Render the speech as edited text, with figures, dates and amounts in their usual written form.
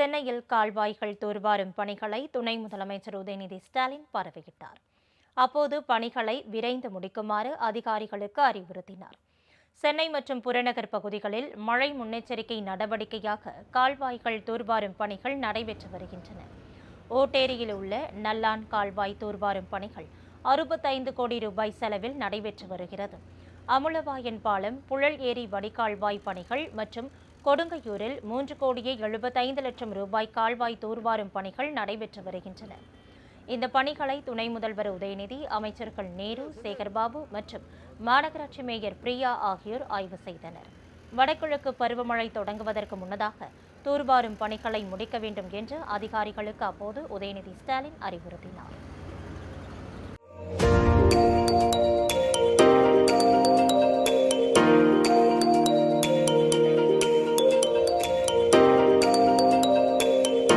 சென்னையில் கால்வாய்கள் தூர்வாரும் பணிகளை துணை முதலமைச்சர் உதயநிதி ஸ்டாலின் பார்வையிட்டார். அப்போது பணிகளை விரைந்து முடிக்குமாறு அதிகாரிகளுக்கு அறிவுறுத்தினார். சென்னை மற்றும் புறநகர் பகுதிகளில் மழை முன்னெச்சரிக்கை நடவடிக்கையாக கால்வாய்கள் தூர்வாரும் பணிகள் நடைபெற்று வருகின்றன. ஓட்டேரியில் உள்ள நல்லான் கால்வாய் தூர்வாரும் பணிகள் 65 கோடி ரூபாய் செலவில் நடைபெற்று வருகிறது. அமுலவாயன் பாலம், புழல் ஏரி வடிகால்வாய் பணிகள் மற்றும் கொடுங்கையூரில் 3 கோடியே 75 லட்சம் ரூபாய் கால்வாய் தூர்வாரும் பணிகள் நடைபெற்று வருகின்றன. இந்த பணிகளை துணை முதல்வர் உதயநிதி, அமைச்சர்கள் நேரு, சேகர்பாபு மற்றும் மாநகராட்சி மேயர் பிரியா ஆகியோர் ஆய்வு செய்தனர். வடகிழக்கு பருவமழை தொடங்குவதற்கு முன்னதாக தூர்வாரும் பணிகளை முடிக்க வேண்டும் என்று அதிகாரிகளுக்கு அப்போது உதயநிதி ஸ்டாலின் அறிவுறுத்தினார்.